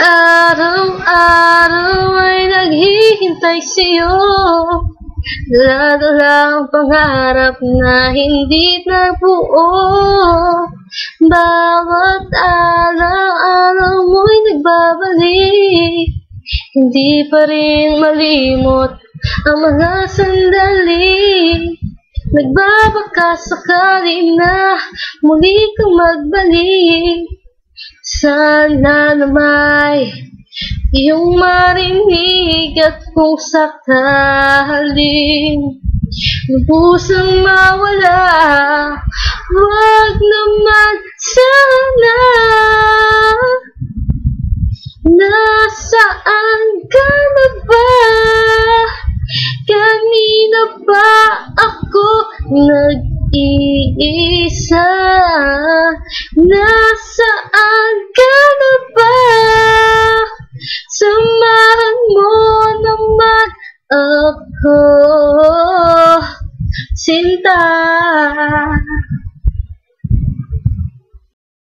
Araw-araw ay naghihintay sa'yo, dala-dala ang pangarap na hindi nabuo. Bawat araw-araw mo'y nagbabalik, hindi pa rin malimot ang mga sandali. Nagbabaka sakali na muli kang magbalik. Sana nama'y iyong marinig, at kung sakaling lubusang mawala, wag naman sana. Nasaan ka na ba? Kanina ba ako nag-iisa? Nasaan ka na ba? Samahan mo naman ako, sinta.